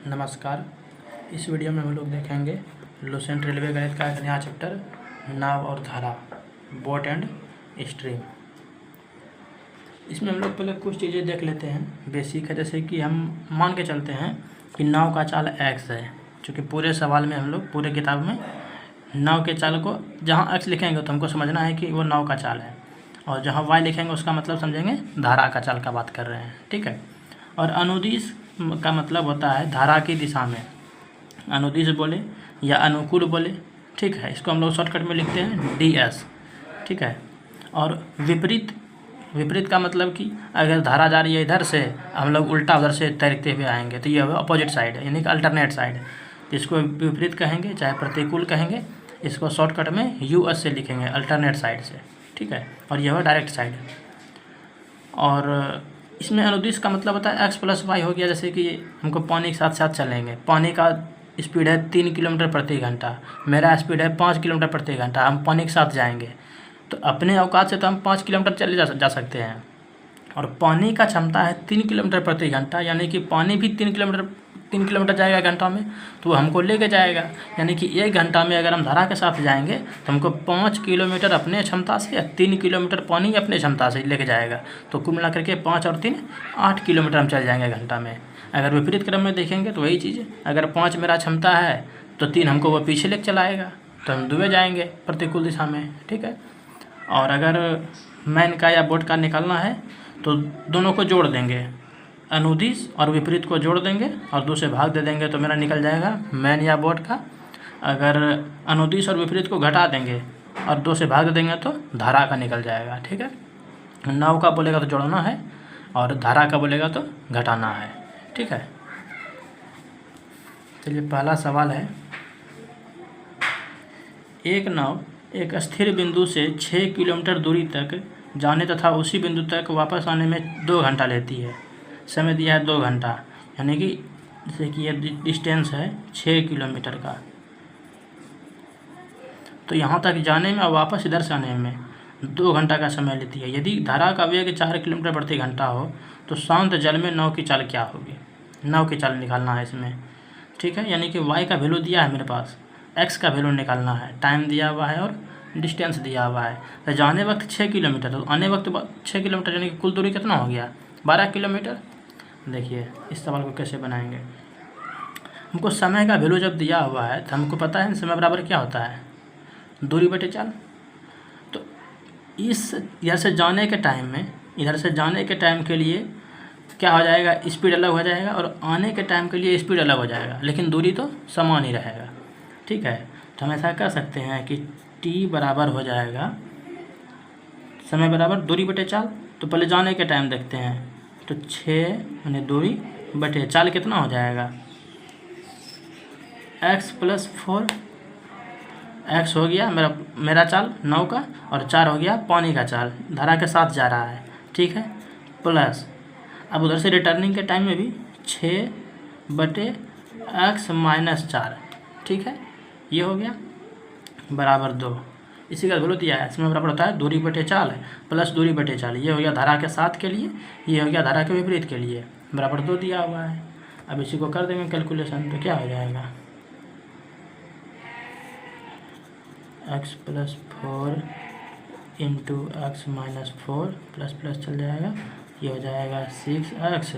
नमस्कार। इस वीडियो में हम लोग देखेंगे लुसेंट रेलवे गणित का एक नया चैप्टर नाव और धारा, बोट एंड स्ट्रीम। इसमें हम लोग पहले कुछ चीज़ें देख लेते हैं बेसिक है, जैसे कि हम मान के चलते हैं कि नाव का चाल x है, क्योंकि पूरे सवाल में हम लोग पूरे किताब में नाव के चाल को जहाँ x लिखेंगे तो हमको समझना है कि वो नाव का चाल है, और जहाँ y लिखेंगे उसका मतलब समझेंगे धारा का चाल का बात कर रहे हैं। ठीक है। और अनुदिश का मतलब होता है धारा की दिशा में, अनुदिश बोले या अनुकूल बोले। ठीक है, इसको हम लोग शॉर्टकट में लिखते हैं DS। ठीक है। और विपरीत का मतलब कि अगर धारा जा रही है इधर से, हम लोग उल्टा उधर से तैरते हुए आएंगे तो ये अपोजिट साइड है, यानी कि अल्टरनेट साइड। तो इसको विपरीत कहेंगे, चाहे प्रतिकूल कहेंगे। इसको शॉर्टकट में US से लिखेंगे, अल्टरनेट साइड से। ठीक है। और यह डायरेक्ट साइड। और इसमें अनुदिश का मतलब होता है x + y हो गया। जैसे कि हमको पानी के साथ साथ चलेंगे, पानी का स्पीड है 3 किलोमीटर प्रति घंटा, मेरा स्पीड है 5 किलोमीटर प्रति घंटा, हम पानी के साथ जाएंगे तो अपने औकात से तो हम 5 किलोमीटर चले जा सकते हैं। और पानी का क्षमता है 3 किलोमीटर प्रति घंटा, यानी कि पानी भी 3 किलोमीटर जाएगा घंटा में, तो हमको लेके जाएगा। यानी कि 1 घंटा में अगर हम धारा के साथ जाएंगे तो हमको 5 किलोमीटर अपने क्षमता से या 3 किलोमीटर पानी अपने क्षमता से लेके जाएगा। तो कुल मिला करके 5 और 3 8 किलोमीटर हम चल जाएंगे घंटा में। अगर विपरीत क्रम में देखेंगे तो वही चीज़ है, अगर 5 मेरा क्षमता है तो 3 हमको वो पीछे लेके चलाएगा, तो हम दुए जाएंगे प्रतिकूल दिशा में। ठीक है। और अगर मैन का या बोट का निकालना है तो दोनों को जोड़ देंगे, अनुदिश और विपरीत को जोड़ देंगे और 2 से भाग दे देंगे तो मेरा निकल जाएगा मैन या बोट का। अगर अनुदिश और विपरीत को घटा देंगे और 2 से भाग दे देंगे तो धारा का निकल जाएगा। ठीक है। नाव का बोलेगा तो जोड़ना है और धारा का बोलेगा तो घटाना है। ठीक है। चलिए पहला सवाल है, एक नाव एक स्थिर बिंदु से 6 किलोमीटर दूरी तक जाने तथा उसी बिंदु तक वापस आने में 2 घंटा लेती है। समय दिया है 2 घंटा, यानी कि जैसे कि ये डिस्टेंस है 6 किलोमीटर का, तो यहाँ तक जाने में और वापस इधर से आने में 2 घंटा का समय लेती है। यदि धारा का वेग 4 किलोमीटर प्रति घंटा हो तो शांत जल में नाव की चाल क्या होगी? नाव की चाल निकालना है इसमें। ठीक है। यानी कि y का वैल्यू दिया है मेरे पास, x का वैल्यू निकालना है, टाइम दिया हुआ है और डिस्टेंस दिया हुआ है। तो जाने वक्त 6 किलोमीटर, तो आने वक्त 6 किलोमीटर, यानी कि कुल दूरी कितना हो गया? 12 किलोमीटर। देखिए इस सवाल को कैसे बनाएंगे। हमको समय का वैल्यू जब दिया हुआ है तो हमको पता है समय बराबर क्या होता है, दूरी बटे चाल। तो इस इधर से जाने के टाइम में, इधर से जाने के टाइम के लिए क्या हो जाएगा, स्पीड अलग हो जाएगा, और आने के टाइम के लिए स्पीड अलग हो जाएगा, लेकिन दूरी तो समान ही रहेगा। ठीक है। तो हम ऐसा कर सकते हैं कि t बराबर हो जाएगा समय बराबर दूरी बटे चाल। तो पहले जाने के टाइम देखते हैं, तो 6 यानी दूरी बटे चाल कितना हो जाएगा, x + 4। x हो गया मेरा चाल नाव का, और 4 हो गया पानी का चाल, धारा के साथ जा रहा है। ठीक है। प्लस अब उधर से रिटर्निंग के टाइम में भी 6 बटे x - 4। ठीक है। ये हो गया बराबर 2। इसी का वैल्यू दिया है, इसमें बराबर होता है दूरी बटे चाल प्लस दूरी बटे चाल। ये हो गया धारा के साथ के लिए, ये हो गया धारा के विपरीत के लिए, बराबर 2 दिया हुआ है। अब इसी को कर देंगे कैलकुलेशन, तो क्या हो जाएगा, x + 4 × x - 4 प्लस प्लस चल जाएगा, ये हो जाएगा 6x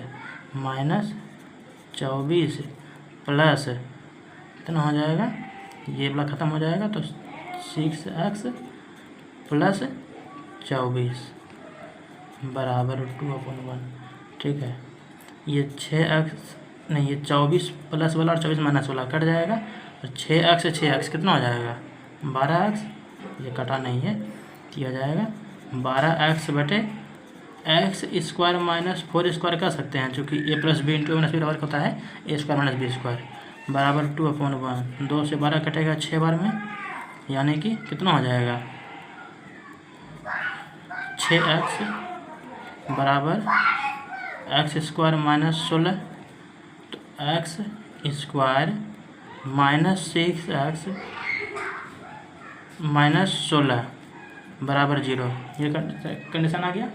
- 24 प्लस कितना हो जाएगा, ये वाला ख़त्म हो जाएगा तो 6x + 24 बराबर 2/1। ठीक है। ये 6x नहीं, ये 24 प्लस वाला और 24 माइनस वाला कट जाएगा, और 6x से 6x कितना हो जाएगा, 12x। ये कटा नहीं है, ये हो जाएगा 12x बटे x² - 4² कर सकते हैं, चूँकि a + b × a - b बराबर होता है a² - b² बराबर 2/1। 2 से 12 कटेगा 6 बार में, यानी कि कितना हो जाएगा, 6x बराबर x² - 16, तो x² - 6x - 16 बराबर 0। ये कंडीशन आ गया।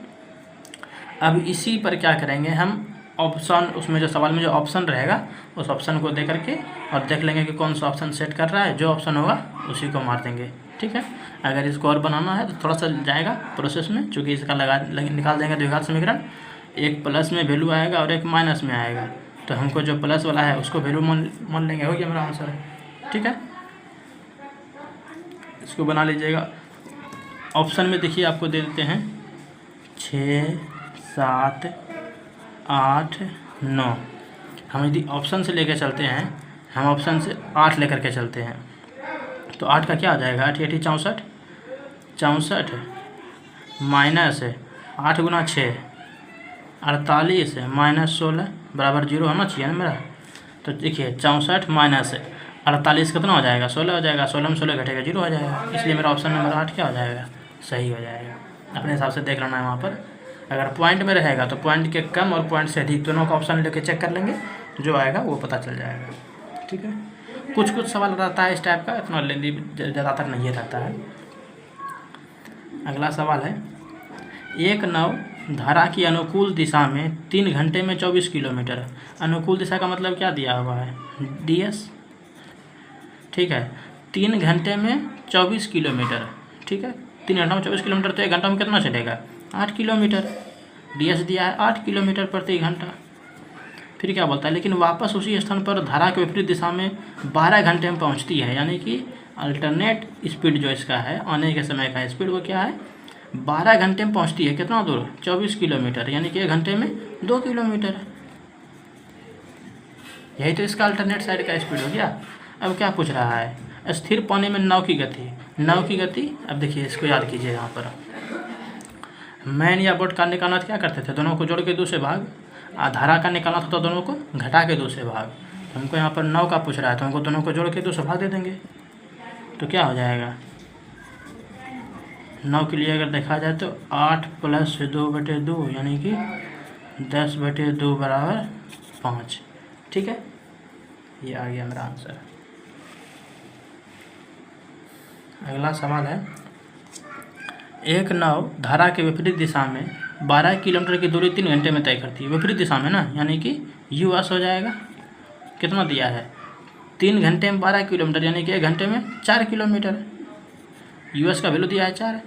अब इसी पर क्या करेंगे हम, ऑप्शन, उसमें जो सवाल में जो ऑप्शन रहेगा उस ऑप्शन को दे करके और देख लेंगे कि कौन सा ऑप्शन सेट कर रहा है, जो ऑप्शन होगा उसी को मार देंगे। ठीक है, अगर इसको और बनाना है तो थोड़ा सा जाएगा प्रोसेस में, चूँकि इसका निकाल देंगे द्विघात समीकरण, एक प्लस में वैल्यू आएगा और एक माइनस में आएगा, तो हमको जो प्लस वाला है उसको वैल्यू मान लेंगे, हो गया मेरा आंसर। ठीक है, इसको बना लीजिएगा। ऑप्शन में देखिए आपको दे देते हैं 6, 7, 8, 9। हम यदि ऑप्शन से लेकर चलते हैं, हम ऑप्शन से 8 लेकर के चलते हैं, तो 8 का क्या आ जाएगा, 8 8 64, 64 माइनस 8 गुना 6 48 माइनस 16 बराबर 0 होना चाहिए ना मेरा। तो देखिए 64 माइनस 48 कितना हो जाएगा, 16 हो जाएगा, 16 में 16 घटेगा 0 हो जाएगा, इसलिए मेरा ऑप्शन नंबर 8 क्या हो जाएगा, सही हो जाएगा। अपने हिसाब से देख लेना है वहाँ पर। अगर पॉइंट में रहेगा तो पॉइंट के कम और पॉइंट से अधिक दोनों का ऑप्शन लेके चेक कर लेंगे, जो आएगा वो पता चल जाएगा। ठीक है, कुछ कुछ सवाल रहता है इस टाइप का, इतना लेंदी ज़्यादातर नहीं रहता है। अगला सवाल है, एक नाव धारा की अनुकूल दिशा में 3 घंटे में 24 किलोमीटर। अनुकूल दिशा का मतलब क्या दिया हुआ है, DS। ठीक है, 3 घंटे में 24 किलोमीटर। ठीक है, 3 घंटा में 24 किलोमीटर, तो 1 घंटा में कितना चलेगा, 8 किलोमीटर। DS दिया है 8 किलोमीटर प्रति घंटा। फिर क्या बोलता है, लेकिन वापस उसी स्थान पर धारा के विपरीत दिशा में 12 घंटे में पहुंचती है, यानी कि अल्टरनेट स्पीड जो इसका है, आने के समय का स्पीड वो क्या है, 12 घंटे में पहुंचती है। कितना दूर, 24 किलोमीटर, यानी कि 1 घंटे में 2 किलोमीटर। यही तो इसका अल्टरनेट साइड का स्पीड हो गया। अब क्या पूछ रहा है, स्थिर पानी में नाव की गति। नाव की गति, अब देखिए इसको याद कीजिए। यहाँ पर मैन या बोट का निकालना क्या करते थे, दोनों को जोड़ के 2 से भाग, धारा का निकालना था तो दोनों को घटा के 2 से भाग। हमको यहाँ पर नाव का पूछ रहा है, तो हमको दोनों को जोड़ के 2 से भाग दे देंगे, तो क्या हो जाएगा, नाव के लिए अगर देखा जाए तो 8 + 2/2 यानी कि 10/2 बराबर 5। ठीक है, ये आ गया मेरा आंसर। अगला सवाल है, एक नाव धारा के विपरीत दिशा में 12 किलोमीटर की दूरी 3 घंटे में तय करती है। विपरीत दिशा में ना, यानी कि US हो जाएगा। कितना दिया है, 3 घंटे में 12 किलोमीटर, यानी कि 1 घंटे में 4 किलोमीटर। US का वैल्यू दिया है 4,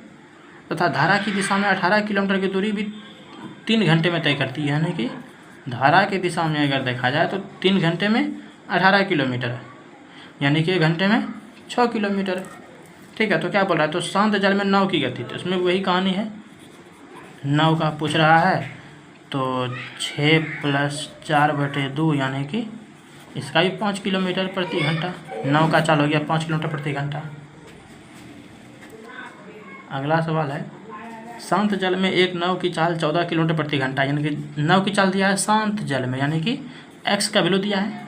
तथा धारा की दिशा में 18 किलोमीटर की दूरी भी 3 घंटे में तय करती है, यानी कि धारा की दिशा में अगर देखा जाए तो 3 घंटे में 18 किलोमीटर, यानी कि 1 घंटे में 6 किलोमीटर। ठीक है, तो क्या बोल रहा है, तो शांत जल में नाव की गति, तो इसमें वही कहानी है, नाव का पूछ रहा है, तो 6 + 4/2 यानी कि इसका भी 5 किलोमीटर प्रति घंटा। नाव का चाल हो गया 5 किलोमीटर प्रति घंटा। अगला सवाल है, शांत जल में एक नाव की चाल 14 किलोमीटर प्रति घंटा, यानी कि नाव की चाल दिया है शांत जल में, यानी कि x का वैल्यू दिया है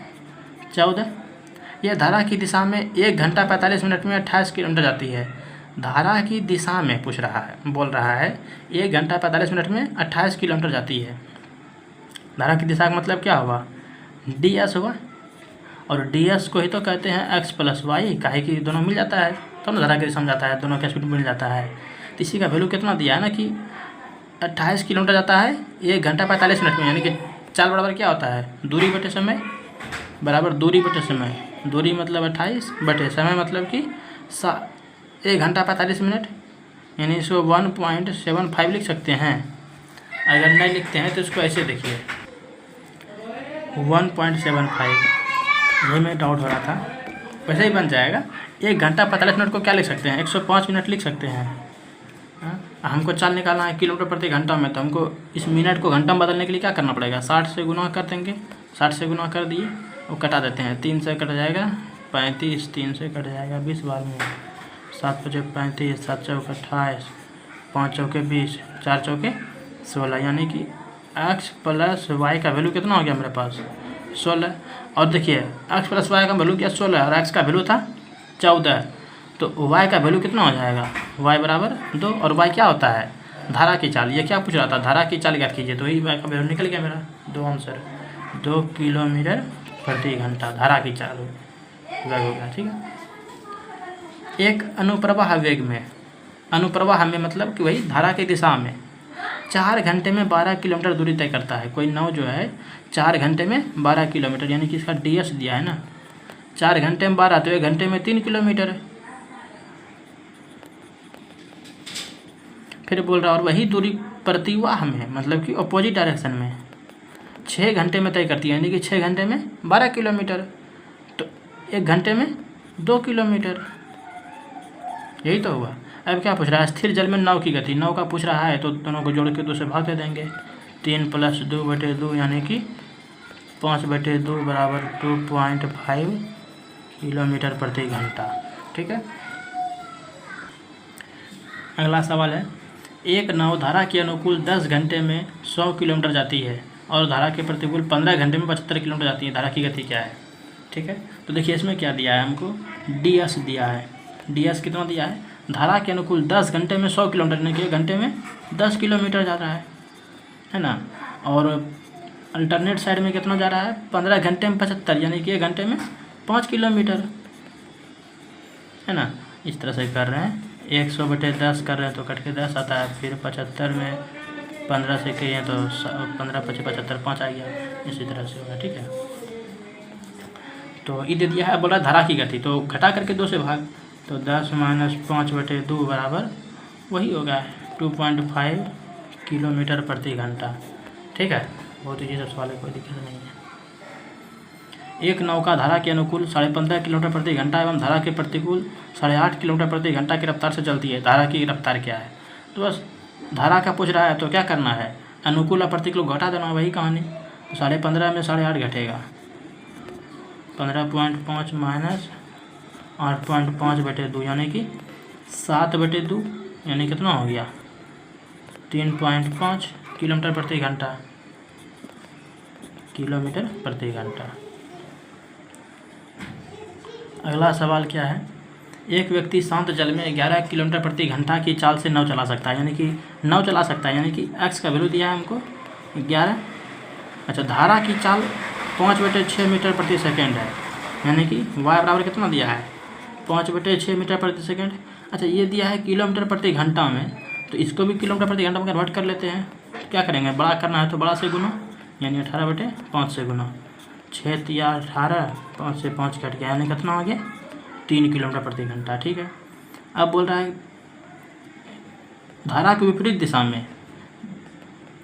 14। यह धारा की दिशा में 1 घंटा 45 मिनट में 28 किलोमीटर जाती है। धारा की दिशा में पूछ रहा है, बोल रहा है 1 घंटा 45 मिनट में 28 किलोमीटर जाती है। धारा की दिशा का मतलब क्या हुआ, DS हुआ, और DS को ही तो कहते हैं x + y, काहे कि दोनों मिल जाता है तब तो धारा की दिशा में जाता है, दोनों का स्पीड मिल जाता है। तो इसी का वैल्यू कितना दिया है ना कि 28 किलोमीटर जाता है 1 घंटा 45 मिनट में, यानी कि चाल बराबर क्या होता है, दूरी बटे समय बराबर दूरी बटे समय। दूरी मतलब 28 बटे समय मतलब कि 1 घंटा 45 मिनट, यानी इसको 1.75 लिख सकते हैं। अगर नहीं लिखते हैं तो इसको ऐसे देखिए 1.75, यही मैं डाउट हो रहा था, वैसे ही बन जाएगा। 1 घंटा 45 मिनट को क्या लिख सकते हैं, 105 मिनट लिख सकते हैं। हमको चाल निकालना है किलोमीटर प्रति घंटा में, तो हमको इस मिनट को घंटा में बदलने के लिए क्या करना पड़ेगा, 60 से गुना कर देंगे। 60 से गुना कर दिए और कटा देते हैं, 3 से कट जाएगा 35, 3 से कट जाएगा 20 बार में, 7 × 5 = 35, 7 × 4 = 28, 5 × 4 = 20, 4 × 4 = 16, यानी कि x + y का वैल्यू कितना हो गया मेरे पास, 16। और देखिए x + y का वैल्यू क्या 16 और x का वैल्यू था 14, तो y का वैल्यू कितना हो जाएगा, y बराबर 2। और y क्या होता है, धारा की चाल। ये क्या पूछ रहा था, धारा की चाल याद कीजिए, तो वही y का वैल्यू निकल गया मेरा 2 आंसर। 2 किलोमीटर प्रति घंटा धारा की चाल वेग हो गया। ठीक है, एक अनुप्रवाह वेग में, अनुप्रवाह में मतलब कि वही धारा की दिशा में 4 घंटे में 12 किलोमीटर दूरी तय करता है। कोई नाव जो है 4 घंटे में 12 किलोमीटर, यानी कि इसका DS दिया है ना, 4 घंटे में 12 तो 1 घंटे में 3 किलोमीटर है। फिर बोल रहा और वही दूरी प्रतिवाह में, मतलब कि अपोजिट डायरेक्शन में 6 घंटे में तय करती है, यानी कि 6 घंटे में 12 किलोमीटर, तो 1 घंटे में 2 किलोमीटर। यही तो हुआ। अब क्या पूछ रहा है, स्थिर जल में नाव की गति, नाव का पूछ रहा है तो दोनों को जोड़ के 2 से भाग दे देंगे। 3 + 2/2 यानी कि 5/2 बराबर 2.5 किलोमीटर प्रति घंटा। ठीक है। अगला सवाल है, एक नाव धारा के अनुकूल 10 घंटे में 100 किलोमीटर जाती है और धारा के प्रतिकूल 15 घंटे में 75 किलोमीटर जाती है, धारा की गति क्या है? ठीक है। तो देखिए इसमें क्या दिया है हमको, DS दिया है। DS कितना दिया है, धारा के अनुकूल 10 घंटे में 100 किलोमीटर, यानी कि 1 घंटे में 10 किलोमीटर जा रहा है ना। और अल्टरनेट साइड में कितना जा रहा है, 15 घंटे में 75, यानी कि 1 घंटे में 5 किलोमीटर, है ना। इस तरह से कर रहे हैं। 100/10 कर रहे हैं तो कट के 10 आता है, फिर 75 में 15 से किए तो 15 × 5 = 75, 5 आ गया। इसी तरह से होगा। ठीक है। तो ये दे दिया है, बोला धारा की गति, तो घटा करके 2 से भाग, तो 10 - 5/2 बराबर वही होगा 2.5 किलोमीटर प्रति घंटा। ठीक है। बहुत ईजी सा सवाल है, कोई दिक्कत नहीं है। एक नौका धारा के अनुकूल 15.5 किलोमीटर प्रति घंटा एवं धारा के प्रतिकूल 8.5 किलोमीटर प्रति घंटा की रफ्तार से चलती है। धारा की रफ्तार क्या है? तो बस धारा का पूछ रहा है तो क्या करना है, अनुकूल और प्रतिकूल घटा देना, वही कहानी। तो 15.5 में 8.5 घटेगा, 15.5 - 8.5/2 यानी कि 7/2, यानी कितना हो गया 3.5 किलोमीटर प्रति घंटा, किलोमीटर प्रति घंटा। अगला सवाल क्या है, एक व्यक्ति शांत जल में 11 किलोमीटर प्रति घंटा की चाल से नाव चला सकता है, यानी कि नाव चला सकता है, यानी कि x का वैल्यू दिया है हमको 11। अच्छा, धारा की चाल 5/6 मीटर प्रति सेकेंड है, यानी कि y बराबर कितना दिया है 5/6 मीटर प्रति सेकेंड। अच्छा, ये दिया है किलोमीटर प्रति घंटा में, तो इसको भी किलोमीटर प्रति घंटा में कन्वर्ट कर लेते हैं। क्या करेंगे, बड़ा करना है तो बड़ा से गुना, यानी 18/5 से गुना, 6 × 18, 5 से 5 कट गया, यानी कितना आ गया 3 किलोमीटर प्रति घंटा। ठीक है। अब बोल रहा है धारा के विपरीत दिशा में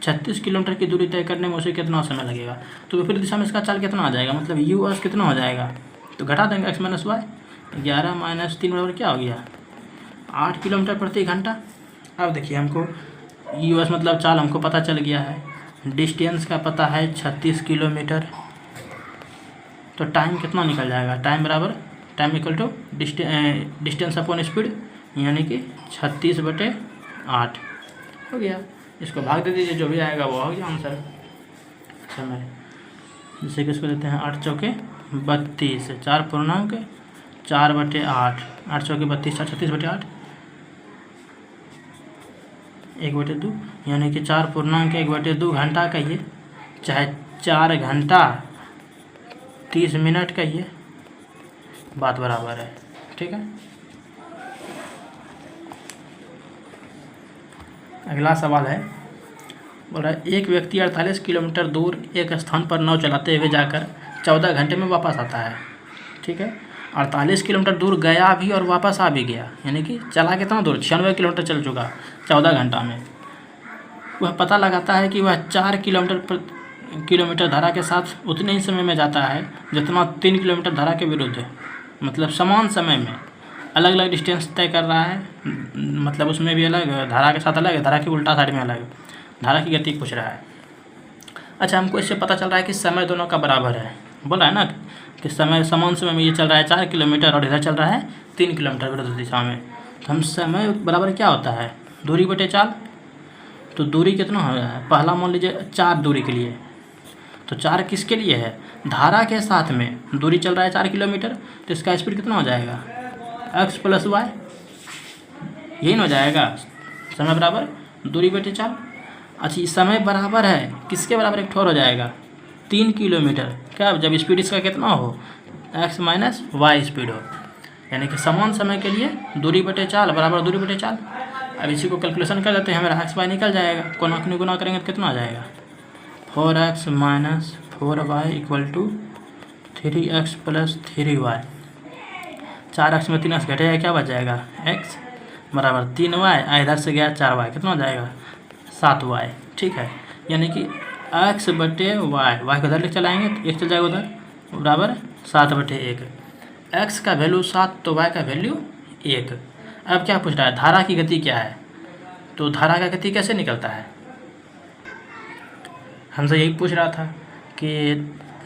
36 किलोमीटर की दूरी तय करने में उसे कितना समय लगेगा। तो विपरीत दिशा में इसका चाल कितना आ जाएगा, मतलब US कितना हो जाएगा, तो घटा देंगे x - y, 11 - 3 बराबर क्या हो गया 8 किलोमीटर प्रति घंटा। अब देखिए हमको US मतलब चाल हमको पता चल गया है, डिस्टेंस का पता है 36 किलोमीटर, तो टाइम कितना निकल जाएगा, टाइम बराबर time equal to distance upon speed, यानी कि 36/8 हो गया। इसको भाग दे दीजिए, जो भी आएगा वो हो गया आंसर। समय जैसे कि इसको देते हैं 8 × 4 = 32, 4.4/8, 8 × 4 = 32, 36/8, 1/2, यानी कि 4.1/2 घंटा कहिए, चाहे 4 घंटा 30 मिनट कहिए, बात बराबर है। ठीक है। अगला सवाल है, बोल रहा है एक व्यक्ति 48 किलोमीटर दूर एक स्थान पर नाव चलाते हुए जाकर 14 घंटे में वापस आता है। ठीक है। 48 किलोमीटर दूर गया भी और वापस आ भी गया, यानी कि चला कितना दूर, 96 किलोमीटर चल चुका 14 घंटा में। वह पता लगाता है कि वह 4 किलोमीटर धारा के साथ उतने ही समय में जाता है जितना 3 किलोमीटर धारा के विरुद्ध है, मतलब समान समय में अलग अलग डिस्टेंस तय कर रहा है, मतलब उसमें भी अलग, धारा के साथ अलग है, धारा की उल्टा साइड में अलग, धारा की गति पूछ रहा है। अच्छा, हमको इससे पता चल रहा है कि समय दोनों का बराबर है, बोला है ना कि समय समान समय में ये चल रहा है 4 किलोमीटर और इधर चल रहा है 3 किलोमीटर विरुद्ध दिशा में, तो हम समय बराबर क्या होता है दूरी बटे चाल। तो दूरी कितना हो रहा है, पहला मान लीजिए 4 दूरी के लिए, तो 4 किसके लिए है, धारा के साथ में दूरी चल रहा है 4 किलोमीटर, तो इसका स्पीड कितना हो जाएगा x + y, यही ना हो जाएगा समय बराबर दूरी बटे चाल। अच्छा, समय बराबर है किसके बराबर, एक ठोर हो जाएगा 3 किलोमीटर, क्या जब स्पीड इसका कितना हो x - y स्पीड हो, यानी कि समान समय के लिए दूरी बटे चाल बराबर दूरी बटे चाल। अब इसी को कैलकुलेशन कर देते हैं, हमारा एक्स वाई निकल जाएगा। कोना को गुना करेंगे तो कितना आ जाएगा, 4x minus 4y equal to 3x plus 3y। 4x में 3x घटेगा, क्या बच जाएगा, x बराबर 3y, इधर से गया 4y, कितना हो जाएगा 7y। ठीक है, यानी कि x बटे वाई, वाई को इधर ले चलाएंगे तो एक चल जाएगा उधर, बराबर 7/1। x का वैल्यू 7 तो y का वैल्यू 1। अब क्या पूछ रहा है, धारा की गति क्या है, तो धारा का गति कैसे निकलता है, हमसे यही पूछ रहा था कि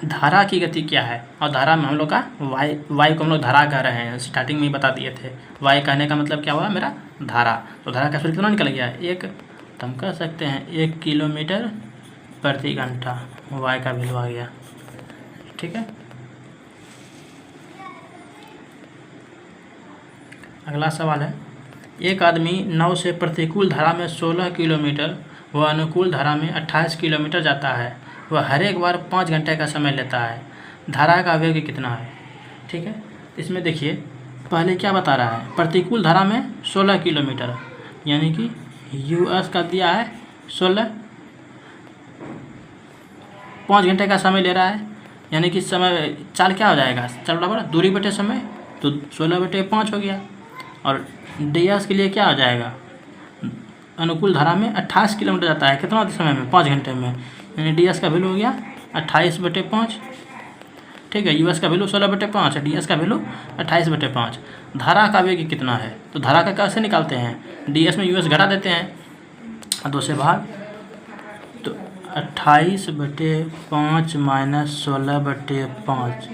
धारा की गति क्या है। और धारा में हम लोग का वाई को हम लोग धारा कह रहे हैं, स्टार्टिंग में ही बता दिए थे। वाई कहने का मतलब क्या हुआ, मेरा धारा। तो धारा का सूत्र कितना निकल गया, 1। तो हम कह सकते हैं 1 किलोमीटर प्रति घंटा, वाई का वैल्यू आ गया। ठीक है, अगला सवाल है, एक आदमी नाव से प्रतिकूल धारा में 16 किलोमीटर व अनुकूल धारा में 28 किलोमीटर जाता है। वह हर एक बार 5 घंटे का समय लेता है। धारा का वेग कितना है। ठीक है, इसमें देखिए पहले क्या बता रहा है, प्रतिकूल धारा में 16 किलोमीटर, यानी कि यूएस का दिया है 16, 5 घंटे का समय ले रहा है, यानी कि समय चाल क्या हो जाएगा, चाल बराबर दूरी बटे समय, तो 16/5 हो गया। और डी एस के लिए क्या हो जाएगा, अनुकूल धारा में 28 किलोमीटर जाता है, कितना समय में, 5 घंटे में, यानी डी एस का वैल्यू हो गया 28/5। ठीक है, यूएस का वैल्यू 16/5 है, डी एस का वैल्यू 28/5। धारा का वेग कितना है, तो धारा का कैसे निकालते हैं, डी एस में यूएस घटा देते हैं 2 से भाग, तो 28/5 माइनस 16/5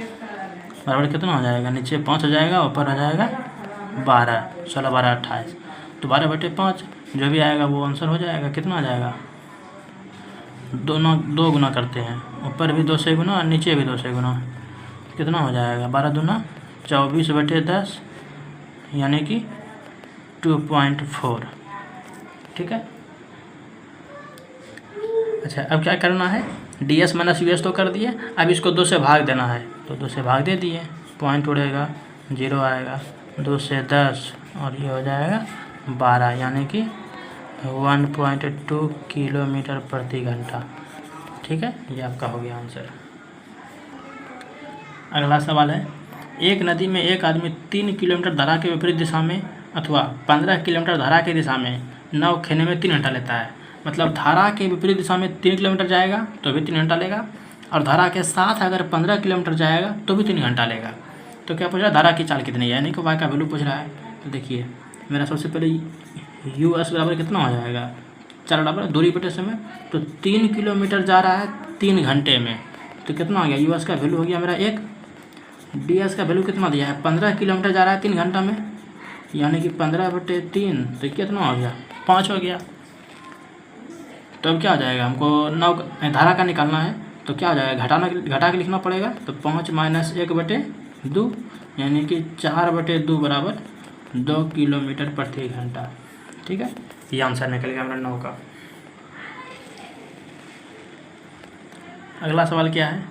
बराबर कितना हो जाएगा, नीचे 5 हो जाएगा, ऊपर हो जाएगा 12, 16 12 28, तो 12/5 जो भी आएगा वो आंसर हो जाएगा। कितना आ जाएगा, दोनों 2 गुना करते हैं, ऊपर भी 2 से गुना और नीचे भी 2 से गुना, कितना हो जाएगा, 12 दूना 24/10, यानी कि 2.4। ठीक है, अच्छा अब क्या करना है, D S minus U S तो कर दिए, अब इसको 2 से भाग देना है, तो 2 से भाग दे दिए, पॉइंट उड़ेगा, 0 आएगा, 2 से 10 और ये हो जाएगा 12, यानी कि 1.2 किलोमीटर प्रति घंटा। ठीक है, ये आपका हो गया आंसर। अगला सवाल है, एक नदी में एक आदमी 3 किलोमीटर धारा के विपरीत दिशा में अथवा 15 किलोमीटर धारा की दिशा में नाव खेने में 3 घंटा लेता है। मतलब धारा के विपरीत दिशा में 3 किलोमीटर जाएगा तो भी 3 घंटा लेगा, और धारा के साथ अगर 15 किलोमीटर जाएगा तो भी 3 घंटा लेगा। तो क्या पूछ रहा है, धारा की चाल कितनी है, यानी कि वाई का वैल्यू पूछ रहा है। तो देखिए मेरा सबसे पहले यू एस बराबर कितना हो जाएगा, 4 बराबर दूरी बटे समय, तो 3 किलोमीटर जा रहा है 3 घंटे में, तो कितना हो गया, यू एस का वैल्यू हो गया मेरा 1। डी एस का वैल्यू कितना दिया है, 15 किलोमीटर जा रहा है 3 घंटा में, यानी कि 15/3, तो कितना हो गया, 5 हो गया। तो अब क्या हो जाएगा, हमको नाव धारा का निकालना है, तो क्या हो जाएगा, घटा के लिखना पड़ेगा, तो 5 माइनस 1/2, यानी कि 4/2 बराबर 2 किलोमीटर प्रति घंटा। ठीक है, ये आंसर निकल गया हमारा 9 का। अगला सवाल क्या है,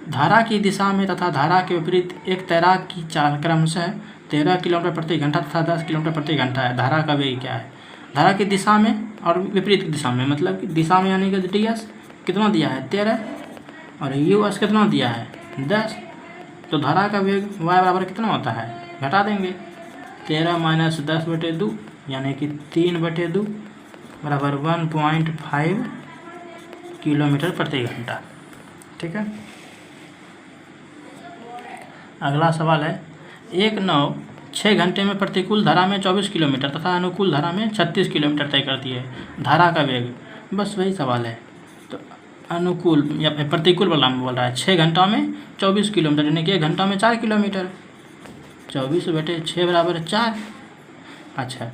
धारा की दिशा में तथा धारा के विपरीत एक तैराक की चाल क्रमशः 13 किलोमीटर प्रति घंटा तथा 10 किलोमीटर प्रति घंटा है। धारा का वेग क्या है, धारा की दिशा में और विपरीत दिशा में, मतलब कि दिशा में यानी कि डी एस कितना दिया है 13 और यू एस कितना दिया है 10, तो धारा का वेग वाई बराबर कितना होता है, घटा देंगे, 13 माइनस 10/2, यानी कि 3/2 बराबर 1.5 किलोमीटर प्रति घंटा। ठीक है, अगला सवाल है, एक नाव 6 घंटे में प्रतिकूल धारा में 24 किलोमीटर तथा अनुकूल धारा में 36 किलोमीटर तय करती है। धारा का वेग, बस वही सवाल है। तो अनुकूल या प्रतिकूल वाला में बोल रहा है 6 घंटा में 24 किलोमीटर, यानी कि 1 घंटा में 4 किलोमीटर, 24/6 बराबर 4। अच्छा,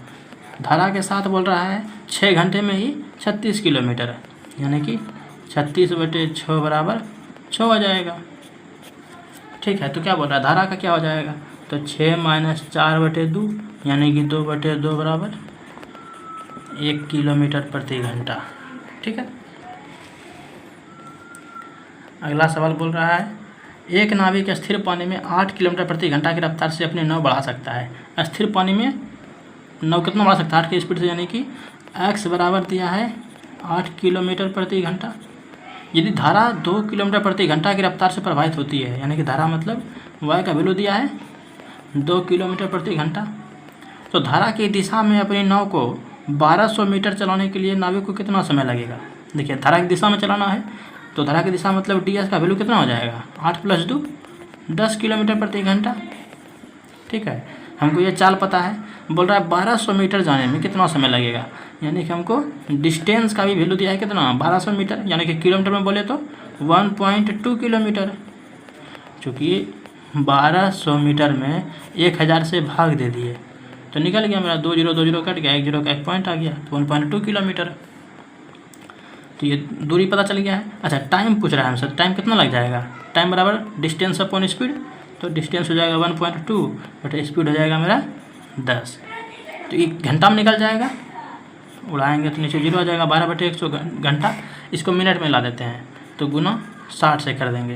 धारा के साथ बोल रहा है 6 घंटे में ही 36 किलोमीटर, यानी कि 36/6 बराबर 6 हो जाएगा। ठीक है, तो क्या बोल रहा है, धारा का क्या हो जाएगा, तो 6 माइनस 4/2, यानी कि 2/2 बराबर 1 किलोमीटर प्रति घंटा। ठीक है, अगला सवाल बोल रहा है, एक नाविक स्थिर पानी में 8 किलोमीटर प्रति घंटा की रफ्तार से अपनी नाव बढ़ा सकता है। स्थिर पानी में 9 कितना बढ़ा सकता है 8 की स्पीड से, यानी कि x बराबर दिया है 8 किलोमीटर प्रति घंटा। यदि धारा 2 किलोमीटर प्रति घंटा की रफ्तार से प्रवाहित होती है, यानी कि धारा मतलब y का वैल्यू दिया है 2 किलोमीटर प्रति घंटा, तो धारा की दिशा में अपनी नाव को 1200 मीटर चलाने के लिए नाविक को कितना समय लगेगा। देखिए धारा की दिशा में चलाना है, तो धारा की दिशा मतलब ds का वैल्यू कितना हो जाएगा 8 + 2 10 किलोमीटर प्रति घंटा। ठीक है, हमको ये चाल पता है, बोल रहा है 1200 मीटर जाने में कितना समय लगेगा, यानी कि हमको डिस्टेंस का भी वैल्यू दिया है कितना 1200 मीटर, यानी कि किलोमीटर में बोले तो 1.2 किलोमीटर। चूँकि 1200 मीटर में 1000 से भाग दे दिए तो निकल गया मेरा 2 0 2 0 कट गया, 1 0 का 1 पॉइंट आ गया, तो 1.2 किलोमीटर। तो ये दूरी पता चल गया है। अच्छा टाइम पूछ रहा है हमसे, टाइम कितना लग जाएगा, टाइम बराबर डिस्टेंस अपॉन स्पीड, तो डिस्टेंस हो जाएगा 1.2 बट स्पीड हो जाएगा मेरा 10, तो 1 घंटा में निकल जाएगा। उड़ाएंगे तो नीचे 0 आ जाएगा, 12/100 घंटा। इसको मिनट में ला देते हैं तो गुना 60 से कर देंगे,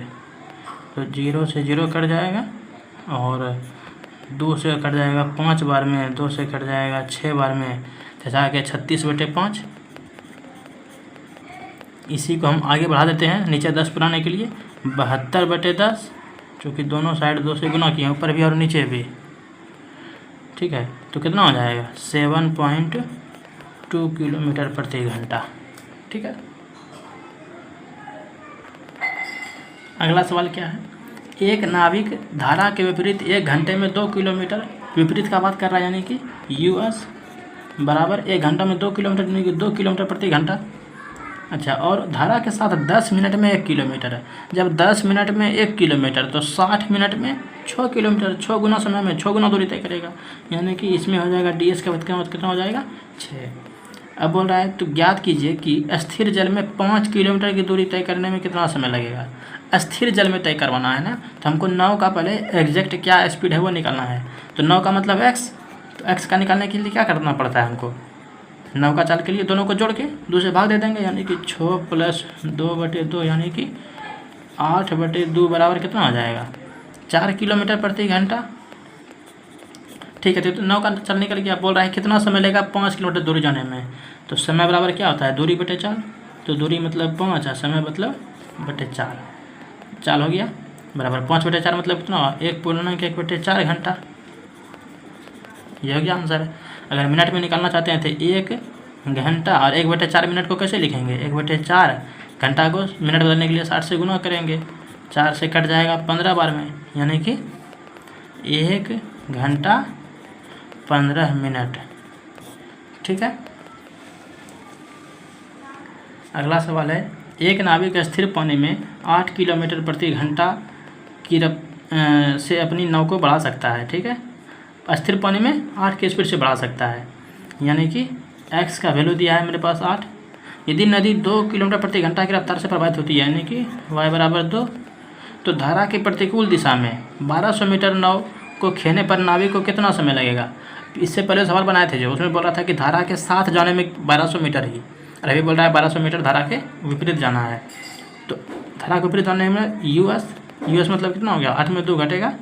तो 0 से 0 कट जाएगा और 2 से कट जाएगा 5 बार में, 2 से कट जाएगा 6 बार में, जैसा कि 36/5। इसी को हम आगे बढ़ा देते हैं नीचे 10 पुराने के लिए 72/10, चूँकि दोनों साइड 2 से गुना किए हैं, ऊपर भी और नीचे भी। ठीक है, तो कितना हो जाएगा 7.2 किलोमीटर प्रति घंटा। ठीक है, अगला सवाल क्या है, एक नाविक धारा के विपरीत 1 घंटे में 2 किलोमीटर, विपरीत का बात कर रहा है, यानी कि US बराबर 1 घंटा में 2 किलोमीटर, यानी कि 2 किलोमीटर प्रति घंटा। अच्छा, और धारा के साथ 10 मिनट में 1 किलोमीटर है। जब 10 मिनट में 1 किलोमीटर तो 60 मिनट में 6 किलोमीटर, 6 गुना समय में 6 गुना दूरी तय करेगा, यानी कि इसमें हो जाएगा ds का कितना हो जाएगा 6। अब बोल रहा है तो ज्ञात कीजिए कि स्थिर जल में 5 किलोमीटर की दूरी तय करने में कितना समय लगेगा। स्थिर जल में तय करवाना है ना, तो हमको नाव का पहले एग्जैक्ट क्या स्पीड है वो निकालना है। तो नाव का मतलब x, तो x का निकालने के लिए क्या करना पड़ता है हमको, नाव का चाल के लिए दोनों को जोड़ के 2 से भाग दे देंगे, यानी कि 6 + 2/2 यानी कि 8/2 बराबर कितना हो जाएगा 4 किलोमीटर प्रति घंटा। ठीक है, तो नाव का चाल निकल गया। बोल रहा है कितना समय लेगा 5 किलोमीटर दूरी जाने में, तो समय बराबर क्या होता है दूरी बटे चाल, तो दूरी मतलब 5 है, समय मतलब बटे 4, चाल हो गया बराबर 5/4 मतलब कितना 1.1/4 घंटा। यह हो गया आंसर। अगर मिनट में निकालना चाहते हैं तो 1 घंटा और 1/4 मिनट को कैसे लिखेंगे, 1/4 घंटा को मिनट बदलने के लिए 60 से गुना करेंगे, 4 से कट जाएगा 15 बार में, यानी कि 1 घंटा 15 मिनट। ठीक है, अगला सवाल है, एक नाविक स्थिर पानी में 8 किलोमीटर प्रति घंटा की से अपनी नाव को बढ़ा सकता है। ठीक है, स्थिर पानी में 8 की स्पीड से बढ़ा सकता है, यानी कि x का वैल्यू दिया है मेरे पास 8। यदि नदी 2 किलोमीटर प्रति घंटा की रफ्तार से प्रवाहित होती है, यानी कि y बराबर 2, तो धारा की प्रतिकूल दिशा में 1200 मीटर नाव को खेने पर नाविक को कितना समय लगेगा। इससे पहले सवाल बनाए थे जो, उसमें बोल रहा था कि धारा के साथ जाने में 1200 मीटर ही, और अभी बोल रहा है 1200 मीटर धारा के विपरीत जाना है। तो धारा के विपरीत जाने में US मतलब कितना हो गया 8 में 2 घटेगा,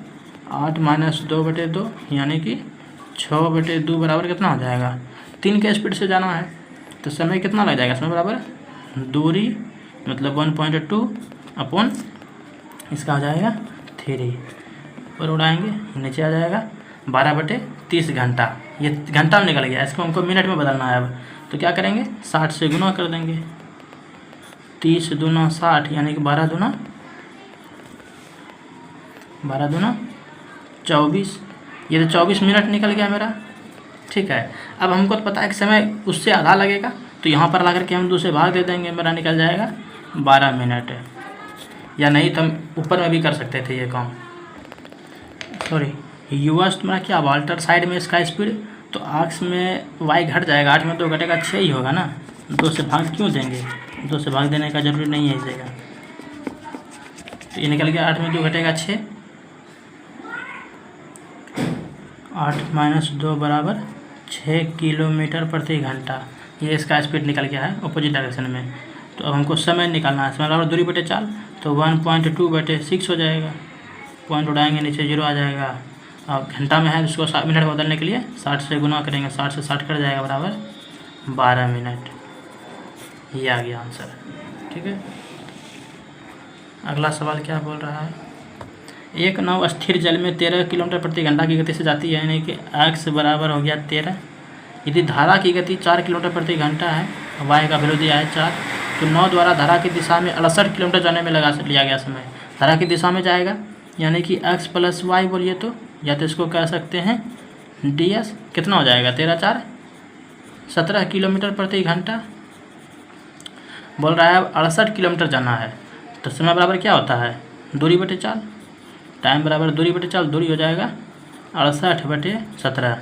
8 - 2/2 यानी कि 6/2 बराबर कितना हो जाएगा 3 के स्पीड से जाना है, तो समय कितना लग जाएगा, समय बराबर दूरी मतलब 1.2 अपॉन इसका हो जाएगा 3, और उड़ाएंगे नीचे आ जाएगा 12/30 घंटा। ये घंटा में निकल गया, इसको हमको मिनट में बदलना है। अब तो क्या करेंगे 60 से गुना कर देंगे, 30 दूना 60 यानी कि 12 दूना 24, ये तो 24 मिनट निकल गया मेरा। ठीक है, अब हमको तो पता है कि समय उससे आधा लगेगा, तो यहाँ पर ला करके हम 2 से भाग दे देंगे, मेरा निकल जाएगा 12 मिनट। या नहीं तो हम ऊपर में भी कर सकते थे ये काम, सॉरी US तुम्हारा क्या वाल्टर साइड में इसका स्पीड, तो आक्स में y घट जाएगा, 8 में 2 घटेगा 6 ही होगा ना, 2 से भाग क्यों देंगे, 2 से भाग देने का जरूरी नहीं है इस जगह। तो ये निकल गया 8 में 2 घटेगा 6, 8 - 2 बराबर 6 किलोमीटर प्रति घंटा। ये इसका स्पीड निकल गया है अपोजिट डायरेक्शन में। तो अब हमको समय निकालना है, समय बराबर दूरी बटे चाल, तो 1.2/6 हो जाएगा, पॉइंट उड़ाएंगे नीचे 0 आ जाएगा, और घंटा में है उसको 60 मिनट में बदलने के लिए 60 से गुना करेंगे, 60 से 60 कट जाएगा बराबर 12 मिनट। ये आ गया आंसर। ठीक है, अगला सवाल क्या बोल रहा है, एक नाव स्थिर जल में 13 किलोमीटर प्रति घंटा की गति से जाती है, यानी कि x बराबर हो गया 13। यदि धारा की गति 4 किलोमीटर प्रति घंटा है, y का वैल्यू दिया है 4, तो 9 द्वारा धारा की दिशा में 68 किलोमीटर जाने में लिया गया समय। धारा की दिशा में जाएगा यानी कि x प्लस वाई बोलिए तो, या तो इसको कह सकते हैं ds। कितना हो जाएगा 13 4 17 किलोमीटर प्रति घंटा। बोल रहा है 68 किलोमीटर जाना है, तो समय बराबर क्या होता है दूरी बटे चाल, टाइम बराबर दूरी बटे चाल, दूरी हो जाएगा 68 बटे 17,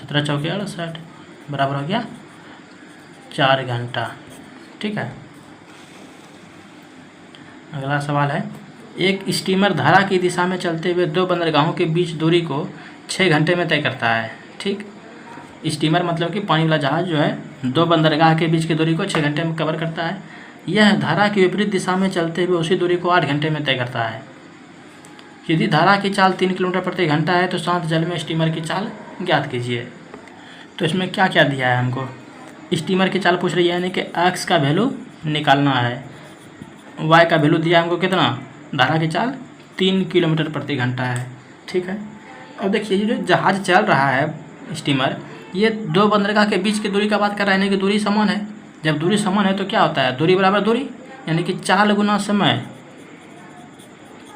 17 चौके 68 बराबर हो गया 4 घंटा। ठीक है, अगला सवाल है, एक स्टीमर धारा की दिशा में चलते हुए 2 बंदरगाहों के बीच दूरी को 6 घंटे में तय करता है। ठीक, स्टीमर मतलब कि पानी वाला जहाज़ जो है 2 बंदरगाह के बीच की दूरी को 6 घंटे में कवर करता है। यह धारा की विपरीत दिशा में चलते हुए उसी दूरी को 8 घंटे में तय करता है। यदि धारा की चाल 3 किलोमीटर प्रति घंटा है तो शांत जल में स्टीमर की चाल ज्ञात कीजिए। तो इसमें क्या क्या दिया है हमको, स्टीमर की चाल पूछ रही है, यानी कि x का वैल्यू निकालना है, y का वैल्यू दिया हमको कितना, धारा की चाल 3 किलोमीटर प्रति घंटा है। ठीक है, अब देखिए ये जो जहाज़ चल रहा है स्टीमर, ये 2 बंदरगाह के बीच की दूरी का बात कर रहा है, यानी कि दूरी समान है। जब दूरी समान है तो क्या होता है, दूरी बराबर दूरी, यानी कि चाल गुना समय,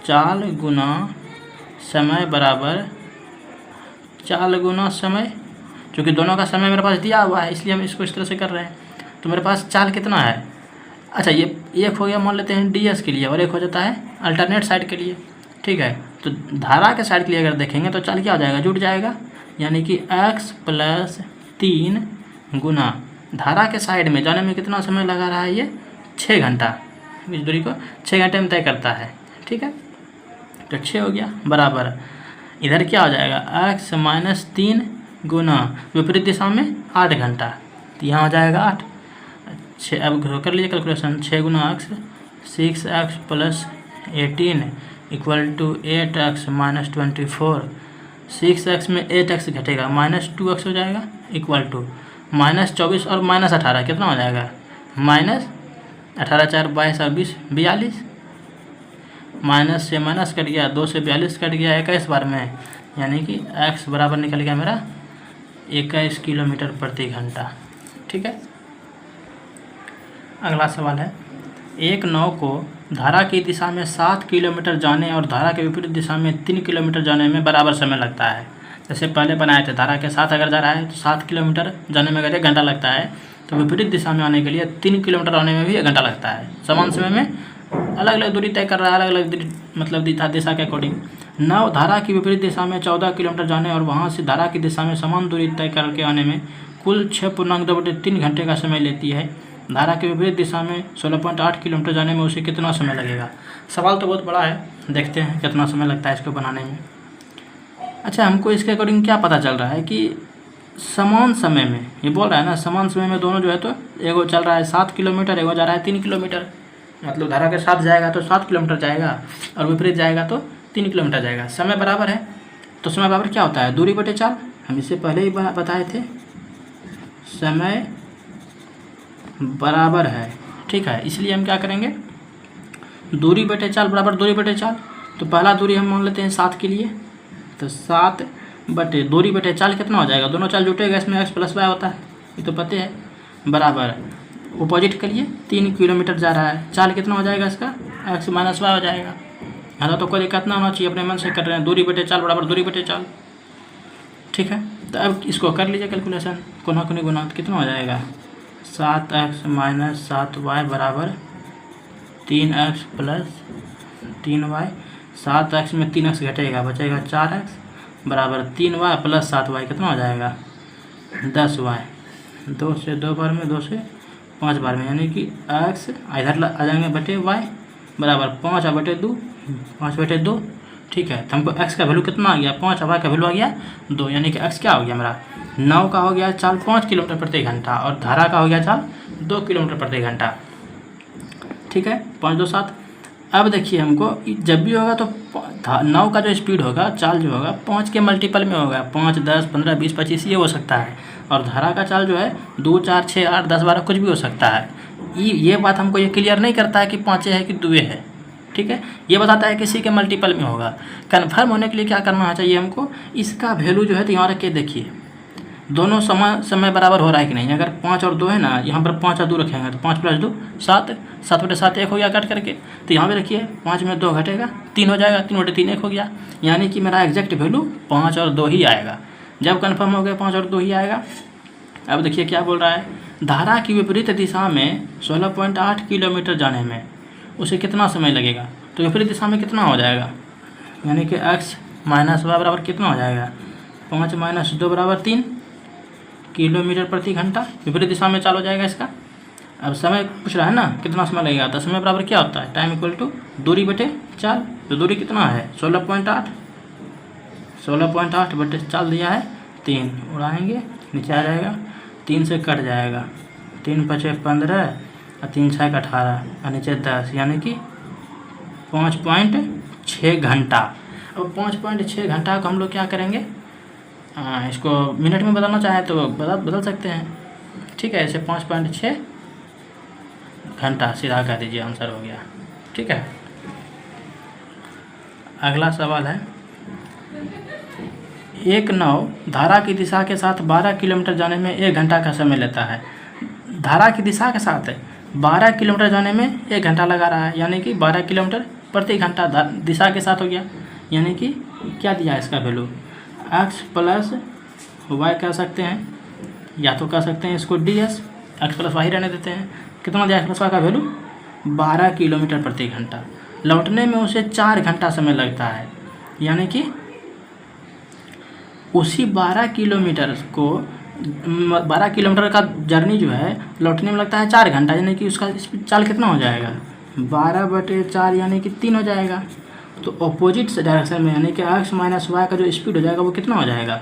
चाल गुना समय बराबर चाल गुना समय। क्योंकि दोनों का समय मेरे पास दिया हुआ है इसलिए हम इसको इस तरह से कर रहे हैं। तो मेरे पास चाल कितना है, अच्छा ये एक हो गया मान लेते हैं ds के लिए, और एक हो जाता है अल्टरनेट साइड के लिए। ठीक है, तो धारा के साइड के लिए अगर देखेंगे तो चाल क्या हो जाएगा, जुड़ जाएगा, यानी कि x प्लस 3 गुना धारा के साइड में जाने में कितना समय लगा रहा है, ये 6 घंटा, इस दूरी को 6 घंटे में तय करता है। ठीक है, तो 6 हो गया बराबर, इधर क्या हो जाएगा x माइनस 3 गुना विपरीत दिशा में 8 घंटा, तो यहाँ हो जाएगा 8। 6 अब कर लीजिए कैलकुलेशन, 6 गुना x 6x plus 18 equal to 8x minus 24। 6x में 8x घटेगा माइनस 2x हो जाएगा इक्वल टू माइनस 24 और माइनस 18 कितना हो जाएगा, माइनस 18 4 22 और 20 42, माइनस से माइनस कट गया, 2 से 42 कट गया 21 बार में, यानी कि x बराबर निकल गया मेरा 21 किलोमीटर प्रति घंटा। ठीक है, अगला सवाल है, एक नाव को धारा की दिशा में 7 किलोमीटर जाने और धारा के विपरीत दिशा में 3 किलोमीटर जाने में बराबर समय लगता है। जैसे पहले बनाए थे, धारा के साथ अगर जा रहा है तो 7 किलोमीटर जाने में अगर 1 घंटा लगता है, तो विपरीत दिशा में आने के लिए 3 किलोमीटर आने में भी 1 घंटा लगता है। समान समय में अलग अलग दूरी तय कर रहा है, अलग अलग मतलब दिशा के अकॉर्डिंग। नाव धारा की विपरीत दिशा में 14 किलोमीटर जाने और वहाँ से धारा की दिशा में समान दूरी तय करके आने में कुल 6.2/3 घंटे का समय लेती है। धारा के विपरीत दिशा में 16.8 किलोमीटर जाने में उसे कितना समय लगेगा। सवाल तो बहुत बड़ा है, देखते हैं कितना समय लगता है इसको बनाने में। अच्छा, हमको इसके अकॉर्डिंग क्या पता चल रहा है कि समान समय में, ये बोल रहा है ना समान समय में दोनों जो है, तो एगो चल रहा है 7 किलोमीटर, एगो जा रहा है 3 किलोमीटर। मतलब धारा के साथ जाएगा तो 7 किलोमीटर जाएगा और विपरीत जाएगा तो 3 किलोमीटर जाएगा। समय बराबर है, तो समय बराबर क्या होता है, दूरी बटे चाल। हम इससे पहले ही बताए थे, समय बराबर है। ठीक है, इसलिए हम क्या करेंगे, दूरी बटे चाल बराबर दूरी बटे चाल। तो पहला दूरी हम मान लेते हैं 7 के लिए, तो 7 बटे दूरी बटे चाल कितना हो जाएगा, दोनों चाल जुटेगा, इसमें x प्लस वाई होता है, ये तो पते है, बराबर अपोजिट करिए 3 किलोमीटर जा रहा है, चाल कितना हो जाएगा इसका, x माइनस वाई हो जाएगा। हाँ, तो कोई दिक्कत ना होना चाहिए, अपने मन से कर रहे हैं, दूरी बटे चाल बराबर दूरी बटे चाल। ठीक है, तो अब इसको कर लीजिए कैलकुलेशन, कोना कोनी गुना, तो कितना हो जाएगा 7x माइनस 7y बराबर 3x प्लस 3y। 7x में 3x घटेगा, बचेगा 4x बराबर 3y प्लस 7y कितना हो जाएगा 10y। 2 से 2 बार में, 2 से 5 बार में, यानी कि x इधर आ जाएंगे बटे y बराबर 5/2, 5/2। ठीक है, तो हमको x का वैल्यू कितना आ गया 5, y का वैल्यू आ गया 2, यानी कि x क्या हो गया मेरा, नाव का हो गया चाल 5 किलोमीटर प्रति घंटा और धारा का हो गया चाल 2 किलोमीटर प्रति घंटा। ठीक है, 5 2 7। अब देखिए हमको जब भी होगा तो नाव का जो स्पीड होगा, चाल जो होगा 5 के मल्टीपल में होगा, 5, 10, 15, 20, 25 ये हो सकता है। और धारा का चाल जो है 2, 4, 6, 8, 10, 12 कुछ भी हो सकता है। ये बात हमको ये क्लियर नहीं करता है कि 5 है कि 2 है, ठीक है। ये बताता है किसी के मल्टीपल में होगा। कन्फर्म होने के लिए क्या करना चाहिए हमको, इसका वैल्यू जो है तो यहाँ रख के देखिए दोनों समय बराबर हो रहा है कि नहीं। अगर 5 और 2 है ना, यहाँ पर 5 और 2 रखेंगे तो 5 + 2 7, 7/7 1 हो गया कट करके। तो यहाँ पे रखिए 5 में 2 घटेगा 3 हो जाएगा, 3/3 1 हो गया। यानी कि मेरा एग्जैक्ट वैल्यू 5 और 2 ही आएगा। जब कन्फर्म हो गया 5 और 2 ही आएगा। अब देखिए क्या बोल रहा है, धारा की विपरीत दिशा में 16.8 किलोमीटर जाने में उसे कितना समय लगेगा। तो विपरीत दिशा में कितना हो जाएगा, यानी कि x - y बराबर कितना हो जाएगा, 5 - 2 = 3 किलोमीटर प्रति घंटा। विपरीत दिशा में चाल हो जाएगा इसका। अब समय पूछ रहा है ना कितना समय लगेगा, तो समय बराबर क्या होता है, टाइम = दूरी बटे चाल। तो दूरी कितना है 16.8 बटे चाल दिया है 3, उड़ाएंगे नीचे आ जाएगा, 3 से कट जाएगा, 3 × 5 = 15 और 3 × 6 = 18 और नीचे 10, यानी कि 5.6 घंटा। अब 5.6 घंटा को हम लोग क्या करेंगे, इसको मिनट में बदलना चाहे तो बदल सकते हैं, ठीक है। ऐसे 5.6 घंटा सीधा कह दीजिए, आंसर हो गया, ठीक है। अगला सवाल है, एक नाव धारा की दिशा के साथ 12 किलोमीटर जाने में 1 घंटा का समय लेता है। धारा की दिशा के साथ 12 किलोमीटर जाने में 1 घंटा लगा रहा है, यानी कि 12 किलोमीटर प्रति घंटा दिशा के साथ हो गया। यानी कि क्या दिया है इसका वैल्यू, x + y कह सकते हैं, या तो कह सकते हैं इसको ds, x + y रहने देते हैं। कितना दिया x + y का वैल्यू, 12 किलोमीटर प्रति घंटा। लौटने में उसे 4 घंटा समय लगता है, यानी कि उसी 12 किलोमीटर का जर्नी जो है लौटने में लगता है 4 घंटा, यानी कि उसका चाल कितना हो जाएगा, 12/4 यानी कि 3 हो जाएगा। तो अपोजिट डायरेक्शन में यानी कि x - y का जो स्पीड हो जाएगा वो कितना हो जाएगा,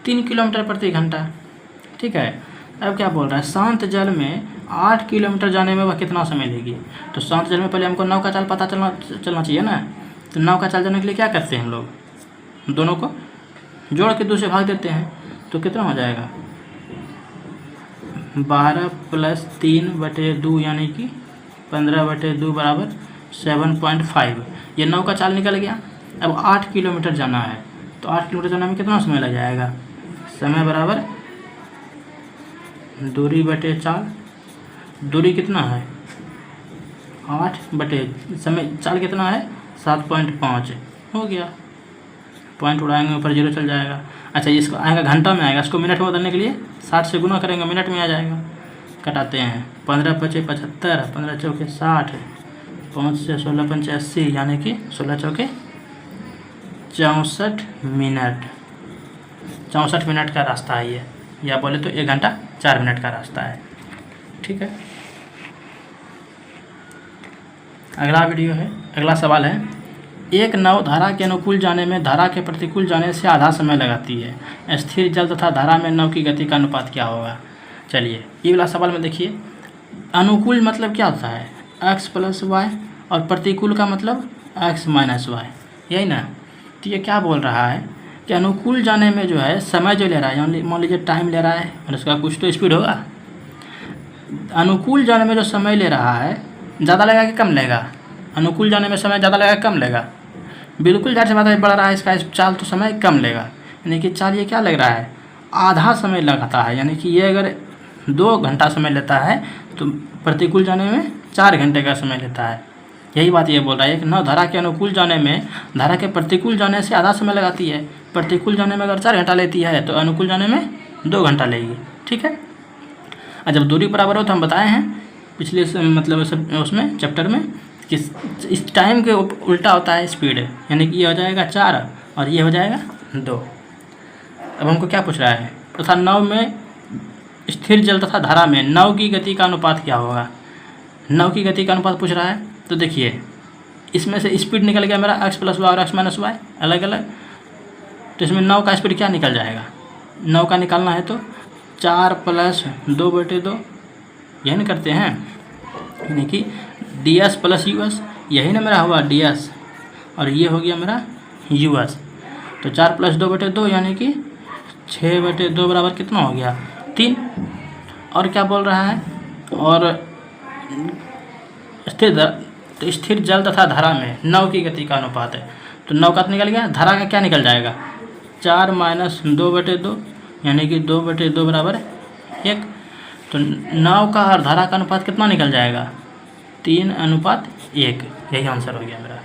3 किलोमीटर प्रति घंटा, ठीक है। अब क्या बोल रहा है, शांत जल में 8 किलोमीटर जाने में वह कितना समय लेगी। तो शांत जल में पहले हमको नाव का चाल पता चलना चाहिए ना। तो नाव का चाल जानने के लिए क्या करते हैं हम लोग, दोनों को जोड़ के 2 से भाग देते हैं। तो कितना हो जाएगा, 12 + 3/2 यानी कि 15/2 = 7.5। ये नाव का चाल निकल गया। अब 8 किलोमीटर जाना है, तो 8 किलोमीटर जाने में कितना समय लग जाएगा, समय बराबर दूरी बटे चाल। दूरी कितना है 8 बटे समय, चाल कितना है 7.5 हो गया। पॉइंट उड़ाएंगे ऊपर 0 चल जाएगा। अच्छा इसको आएगा घंटा में आएगा, इसको मिनट में बदलने के लिए 60 से गुना करेंगे, मिनट में आ जाएगा। कटाते हैं, 15 × 5 = 75, 15 × 4 = 60, 5 से 16 × 5 = 80, यानी कि 16 × 4 = 64 मिनट। 64 मिनट का रास्ता है ये, या बोले तो 1 घंटा 4 मिनट का रास्ता है, ठीक है। अगला सवाल है, एक नाव धारा के अनुकूल जाने में धारा के प्रतिकूल जाने से आधा समय लगाती है। स्थिर जल तथा धारा में नाव की गति का अनुपात क्या होगा। चलिए ये वाला सवाल में देखिए, अनुकूल मतलब क्या होता है, x + y, और प्रतिकूल का मतलब x - y, यही ना। तो ये क्या बोल रहा है कि अनुकूल जाने में जो है समय जो ले रहा है, मान लीजिए टाइम ले रहा है और उसका कुछ तो स्पीड होगा। अनुकूल जाने में जो समय ले रहा है ज़्यादा लगेगा कि कम लेगा, अनुकूल जाने में समय ज़्यादा लगेगा कम लेगा, बिल्कुल जाहिर सी बात है बढ़ रहा है इसका चाल तो समय कम लेगा। यानी कि चाल ये क्या लग रहा है, आधा समय लगाता है। यानी कि ये अगर 2 घंटा समय लेता है तो प्रतिकूल जाने में 4 घंटे का समय लेता है। यही बात ये बोल रहा है कि नाव धारा के अनुकूल जाने में धारा के प्रतिकूल जाने से आधा समय लगाती है। प्रतिकूल जाने में अगर 4 घंटा लेती है तो अनुकूल जाने में 2 घंटा लेगी, ठीक है। और जब दूरी बराबर हो तो हम बताए हैं पिछले मतलब उसमें चैप्टर में कि इस टाइम के उल्टा होता है स्पीड, यानी कि ये हो जाएगा 4 और ये हो जाएगा 2। अब हमको क्या पूछ रहा है, तथा नाव में स्थिर जल तथा धारा में नाव की गति का अनुपात क्या होगा। नाव की गति का अनुपात पूछ रहा है। तो देखिए इसमें से स्पीड निकल गया मेरा x + y और x - y अलग अलग। तो इसमें नाव का स्पीड क्या निकल जाएगा, नाव का निकालना है तो 4 + 2/2 यही ना करते हैं, यानी कि ds + us, यही ना मेरा हुआ ds, और ये हो गया मेरा US। तो 4 + 2/2 यानी कि 6/2 बराबर कितना हो गया 3। और क्या बोल रहा है, और स्थिर जल तथा धारा में नव की गति का अनुपात है। तो नव का तो निकल गया, धारा का क्या निकल जाएगा 4 - 2/2 यानी कि 2/2 बराबर 1। तो नव का और धारा का अनुपात कितना निकल जाएगा 3:1। यही आंसर हो गया मेरा।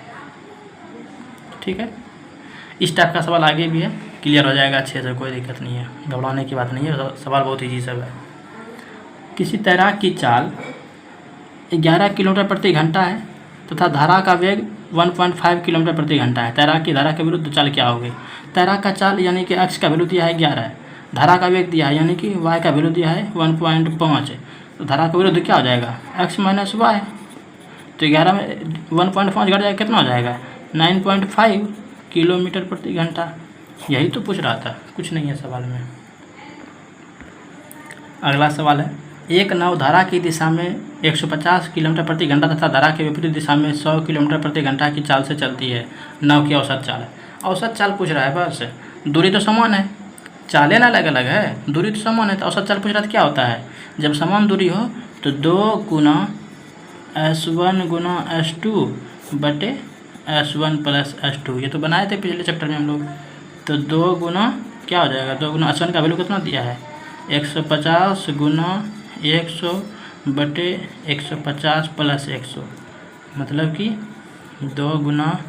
ठीक है, इस टाइप का सवाल आगे भी है, क्लियर हो जाएगा अच्छे से, कोई दिक्कत नहीं है, घबराने की बात नहीं है, सवाल बहुत ईजी सब है। किसी तैराक की चाल 11 किलोमीटर प्रति घंटा है तथा धारा का वेग 1.5 किलोमीटर प्रति घंटा है। तैराक की धारा के विरुद्ध चाल क्या होगी। तैराक का चाल यानी कि x का वैल्यू दिया है 11 है, धारा का वेग दिया है यानी कि y का वैल्यू दिया है 1.5। तो धारा का विरुद्ध क्या हो जाएगा x - y। तो 11 में 1.5 घट जाएगा, कितना हो जाएगा 9.5 किलोमीटर प्रति घंटा। यही तो पूछ रहा था, कुछ नहीं है सवाल में। अगला सवाल है, एक नाव धारा की दिशा में 150 किलोमीटर प्रति घंटा तथा धारा के विपरीत दिशा में 100 किलोमीटर प्रति घंटा की चाल से चलती है। नाव की औसत चाल है। औसत चाल पूछ रहा है, बस दूरी तो समान है, चालें ना अलग अलग है, दूरी तो समान है। तो औसत चाल पूछ रहा था, क्या होता है जब समान दूरी हो तो 2 × S1 × S2 बटे S1 + S2। ये तो बनाए थे पिछले चैप्टर में हम लोग। तो 2 गुना क्या हो जाएगा 2 गुना S1 का वैल्यू कितना दिया है 150 × 100 बटे 150 + 100, मतलब कि 2 गुना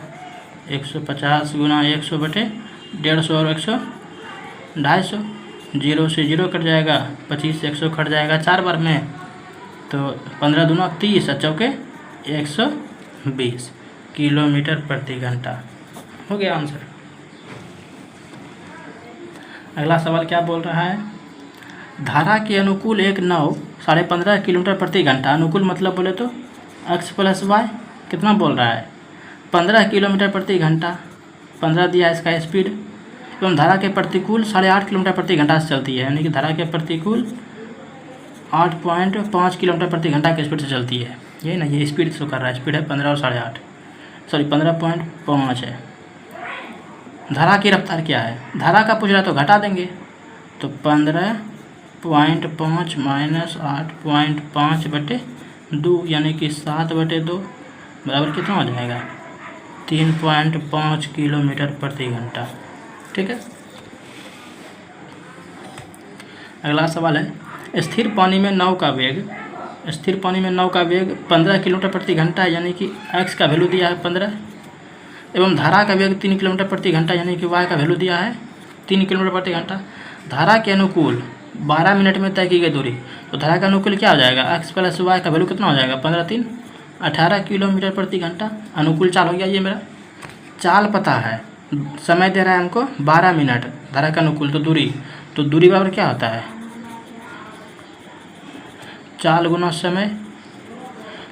150 × 100 बटे 150 और 100 250। 0 से 0 कट जाएगा, 25 से 100 कट जाएगा 4 बार में, तो 15 दूना 30 और चौके 120 किलोमीटर प्रति घंटा हो गया आंसर। अगला सवाल क्या बोल रहा है, धारा के अनुकूल एक नाव 15.5 किलोमीटर प्रति घंटा, अनुकूल मतलब बोले तो x + y कितना बोल रहा है 15 किलोमीटर प्रति घंटा, 15 दिया है इसका स्पीड, एवं धारा के प्रतिकूल 8.5 किलोमीटर प्रति घंटा से चलती है, यानी कि धारा के प्रतिकूल 8.5 किलोमीटर प्रति घंटा की स्पीड से चलती है। यही ना, ये स्पीड शो कर रहा है, स्पीड है 15 और 8.5, सॉरी 15.5 है। धारा की रफ्तार क्या है, धारा का पूछ रहा तो घटा देंगे, तो 15.5 - 8.5 बटे 2 यानी कि 7/2 बराबर कितना हो जाएगा 3.5 किलोमीटर प्रति घंटा। ठीक है, अगला सवाल है, स्थिर पानी में नाव का वेग 15 किलोमीटर प्रति घंटा है, यानी कि x का वैल्यू दिया है 15, एवं धारा का वेग 3 किलोमीटर प्रति घंटा यानी कि y का वैल्यू दिया है 3 किलोमीटर प्रति घंटा। धारा के अनुकूल 12 मिनट में तय की गई दूरी, तो धारा का अनुकूल क्या हो जाएगा x + y का वैल्यू कितना हो जाएगा 15 × 3 18 किलोमीटर प्रति घंटा। अनुकूल चाल हो गया, ये मेरा चाल पता है, समय दे रहा है हमको 12 मिनट, धारा का अनुकूल तो दूरी बराबर क्या होता है चाल गुना समय।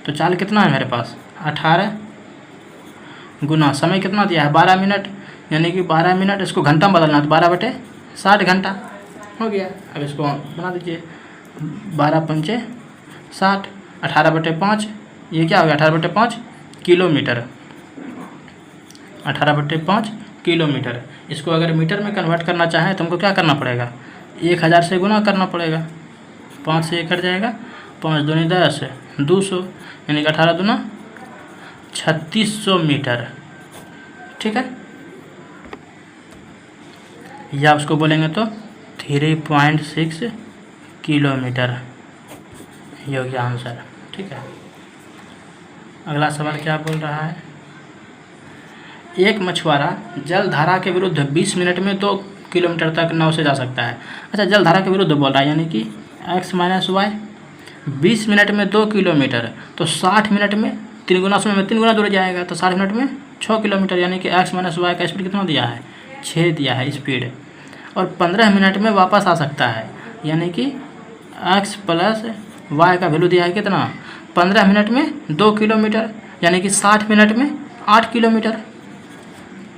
तो चाल कितना है मेरे पास 18 गुना समय कितना दिया है 12 मिनट, यानी कि 12 मिनट, इसको घंटा में बदलना तो 12/60 घंटा हो गया। अब इसको बना दीजिए 12 × 5 = 60, 18/5 ये क्या हो गया 18/5 किलोमीटर, 18/5 किलोमीटर। इसको अगर मीटर में कन्वर्ट करना चाहें तो हमको क्या करना पड़ेगा 1000 से गुना करना पड़ेगा, 5 से 1 कट जाएगा, 5 दूनी 10 200 यानी कि 18 दूना 3600 मीटर। ठीक है, या उसको बोलेंगे तो 3.6 किलोमीटर, ये हो गया आंसर। ठीक है, अगला सवाल क्या बोल रहा है, एक मछुआरा जल धारा के विरुद्ध 20 मिनट में 2 किलोमीटर तक नाव से जा सकता है। अच्छा, जल धारा के विरुद्ध बोल रहा है, यानी कि x - y 20 मिनट में 2 किलोमीटर, तो 60 मिनट में 3 गुना समय में 3 गुना दूर जाएगा, तो 60 मिनट में 6 किलोमीटर, यानी कि x - y का स्पीड कितना दिया है 6 दिया है स्पीड, और 15 मिनट में वापस आ सकता है, यानी कि x + y का वैल्यू दिया है कितना 15 मिनट में 2 किलोमीटर, यानी कि 60 मिनट में 8 किलोमीटर।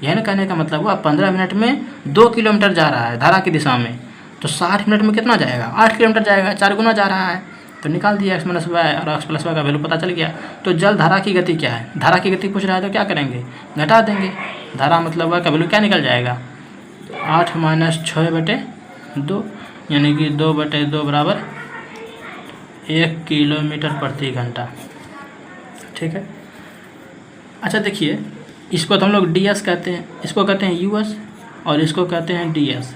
यह ना कहने का मतलब हुआ 15 मिनट में 2 किलोमीटर जा रहा है धारा की दिशा में, तो 60 मिनट में कितना जाएगा 8 किलोमीटर जाएगा, 4 गुना जा रहा है। तो निकाल दिया x - y, और x + y का वैल्यू पता चल गया। तो जल धारा की गति क्या है, धारा की गति पूछ रहा है तो क्या करेंगे घटा देंगे, धारा मतलब y का वैल्यू क्या निकल जाएगा, 8 माइनस 6/2 यानी कि 2/2 बराबर 1 किलोमीटर प्रति घंटा। ठीक है। अच्छा देखिए, इसको तो हम लोग ds कहते हैं, इसको कहते हैं us और इसको कहते हैं ds।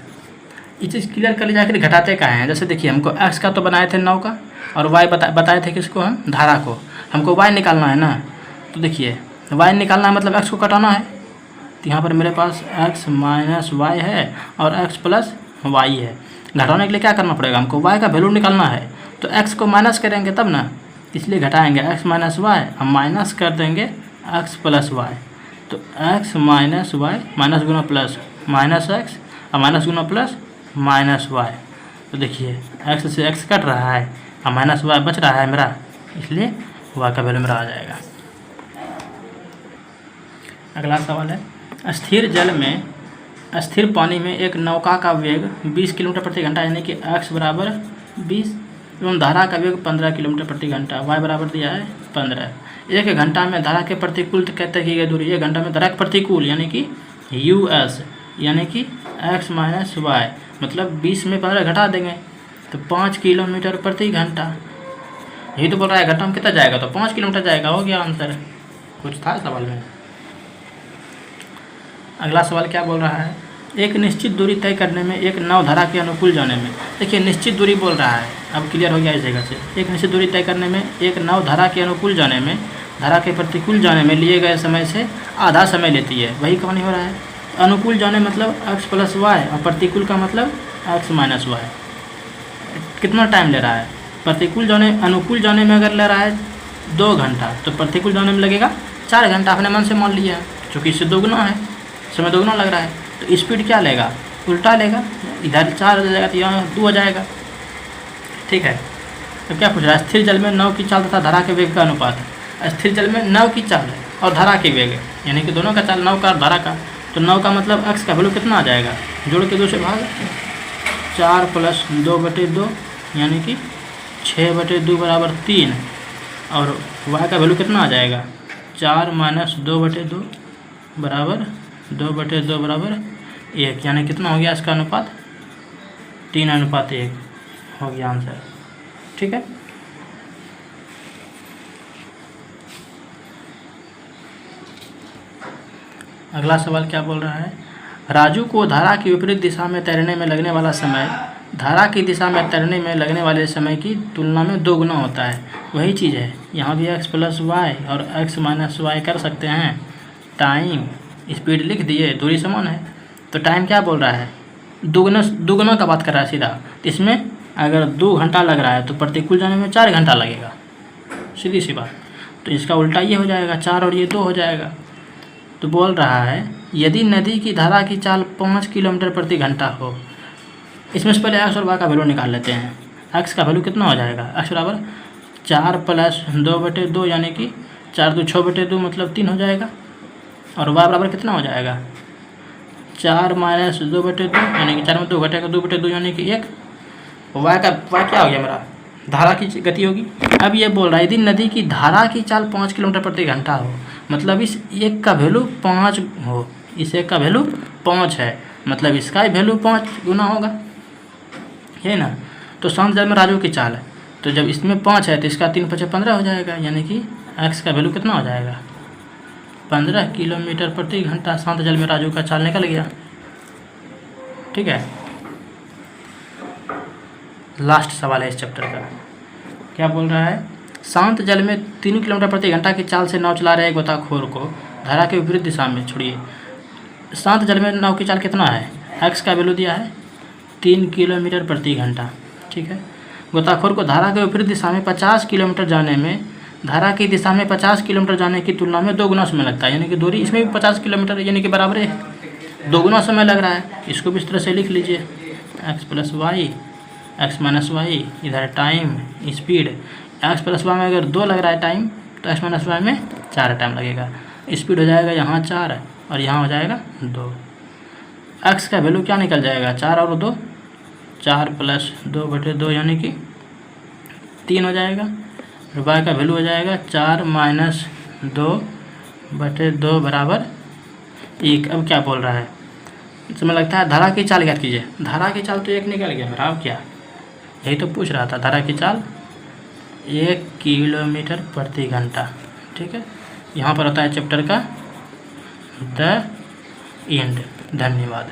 ये चीज़ क्लियर कर लीजिए, आखिर घटाते कहाँ हैं। जैसे देखिए, हमको x का तो बनाए थे 9 का, और y बताए थे किसको, हम धारा को। हमको y निकालना है ना, तो देखिए y निकालना है मतलब x को घटाना है। तो यहाँ पर मेरे पास x माइनस वाई है और x प्लस वाई है। घटाने के लिए क्या करना पड़ेगा, हमको y का वैल्यू निकालना है, तो x को माइनस करेंगे तब ना, इसलिए घटाएंगे। x माइनस वाई, हम माइनस कर देंगे x प्लस वाई, तो x माइनस वाई, माइनस गुना प्लस माइनस x और माइनस गुना प्लस माइनस वाई। तो देखिए x से x कट रहा है और माइनस वाई बच रहा है मेरा, इसलिए y का वैल्यू मेरा आ जाएगा। अगला सवाल है, स्थिर जल में स्थिर पानी में एक नौका का वेग 20 किलोमीटर प्रति घंटा यानी कि x बराबर 20 एवं धारा का वेग 15 किलोमीटर प्रति घंटा, y बराबर दिया है 15। एक घंटा में धारा के प्रतिकूल कहते की गई दूरी, एक घंटा में धारा के प्रतिकूल यानी कि us यानी कि x माइनस वाई, मतलब 20 में 15 घटा देंगे तो 5 किलोमीटर प्रति घंटा। यही तो बोल रहा है, घंटा में कितना जाएगा, तो 5 किलोमीटर जाएगा। हो गया आंसर। कुछ था सवाल में। अगला सवाल क्या बोल रहा है, एक निश्चित दूरी तय करने में एक नाव धारा के अनुकूल जाने में। देखिए निश्चित दूरी बोल रहा है, अब क्लियर हो गया इस जगह से। एक निश्चित दूरी तय करने में एक नाव धारा के अनुकूल जाने में धारा के प्रतिकूल जाने में लिए गए समय से आधा समय लेती है। वही कौन हो रहा है, अनुकूल जाने मतलब x प्लस वाई और प्रतिकूल का मतलब x माइनस वाई। कितना टाइम ले रहा है, प्रतिकूल जाने अनुकूल जाने में अगर ले रहा है 2 घंटा तो प्रतिकूल जाने में लगेगा 4 घंटा। अपने मन से मान लिया, चूँकि इससे दोगुना है, समय दोगुना लग रहा है, तो स्पीड क्या लेगा, उल्टा लेगा। इधर 4 हो जाएगा तो यहाँ 2 हो जाएगा। ठीक है। तो क्या पूछ रहा है, स्थिर जल में नाव की चाल तथा धारा के वेग का अनुपात। स्थिर जल में नाव की चाल है और धारा के वेग है, यानी कि दोनों का चाल, नाव का और धारा का। तो नाव का मतलब x का वैल्यू कितना आ जाएगा, जोड़ के 2 से भाग, 4 प्लस 2/2 यानी कि 6/2 बराबर 3, और y का वैल्यू कितना आ जाएगा, 4 माइनस 2/2 बराबर 2/2 बराबर 1, यानी कितना हो गया इसका अनुपात, 3:1 हो गया आंसर। ठीक है। अगला सवाल क्या बोल रहा है, राजू को धारा की विपरीत दिशा में तैरने में लगने वाला समय धारा की दिशा में तैरने में लगने वाले समय की तुलना में 2 गुना होता है। वही चीज़ है, यहाँ भी x प्लस वाई और x माइनस वाई कर सकते हैं। टाइम स्पीड लिख दिए, दूरी समान है, तो टाइम क्या बोल रहा है, दुगुना का बात कर रहा है सीधा। इसमें अगर 2 घंटा लग रहा है तो प्रतिकूल जाने में 4 घंटा लगेगा, सीधी सी बात। तो इसका उल्टा ये हो जाएगा, 4 और ये 2 हो जाएगा। तो बोल रहा है, यदि नदी की धारा की चाल 5 किलोमीटर प्रति घंटा हो, इसमें से पहले x और y का वैल्यू निकाल लेते हैं। x का वैल्यू कितना हो जाएगा, x बराबर 4 प्लस 2/2 यानी कि 4 2 6/2 मतलब 3 हो जाएगा, और y बराबर कितना हो जाएगा, 4 माइनस 2/2 यानी कि 4 में 2 घटेगा 2/2 यानी कि 1। y क्या हो गया मेरा, धारा की गति होगी। अब ये बोल रहा है, यदि नदी की धारा की चाल 5 किलोमीटर प्रति घंटा हो, मतलब इस 1 का वैल्यू 5 हो, इस 1 का वैल्यू 5 है, मतलब इसका ही वैल्यू 5 गुना होगा, है ना। तो शांत जल में राजू की चाल है, तो जब इसमें 5 है तो इसका 3 5 15 हो जाएगा, यानी कि x का वैल्यू कितना हो जाएगा, 15 किलोमीटर प्रति घंटा। शांत जल में राजू का चाल निकल गया। ठीक है। लास्ट सवाल है इस चैप्टर का, क्या बोल रहा है, शांत जल में 3 किलोमीटर प्रति घंटा की चाल से नाव चला रहे गोताखोर को धारा के विपरीत दिशा में, छोड़िए, शांत जल में नाव की चाल कितना है, x का वैल्यू दिया है 3 किलोमीटर प्रति घंटा। ठीक है। गोताखोर को धारा के विपरीत दिशा में 50 किलोमीटर जाने में धारा की दिशा में 50 किलोमीटर जाने की तुलना में 2 गुना समय लगता है, यानी कि दूरी इसमें भी 50 किलोमीटर यानी कि बराबर है, 2 गुना समय लग रहा है। इसको भी इस तरह से लिख लीजिए, x plus Y x minus Y, इधर time speed, x plus Y में अगर 2 लग रहा है टाइम तो x माइनस वाई में 4 टाइम लगेगा। स्पीड हो जाएगा यहाँ 4 और यहाँ हो जाएगा 2। x का वैल्यू क्या निकल जाएगा, 4 और 2, 4 प्लस 2/2 यानी कि 3 हो जाएगा। y का वैल्यू हो जाएगा 4 माइनस 2/2 बराबर एक। अब क्या बोल रहा है, इसमें लगता है धारा की चाल ज्ञात कीजिए। धारा की चाल तो एक निकल गया मेरा, अब क्या, यही तो पूछ रहा था। धारा की चाल 1 किलोमीटर प्रति घंटा। ठीक है, यहाँ पर होता है चैप्टर का द एंड। धन्यवाद।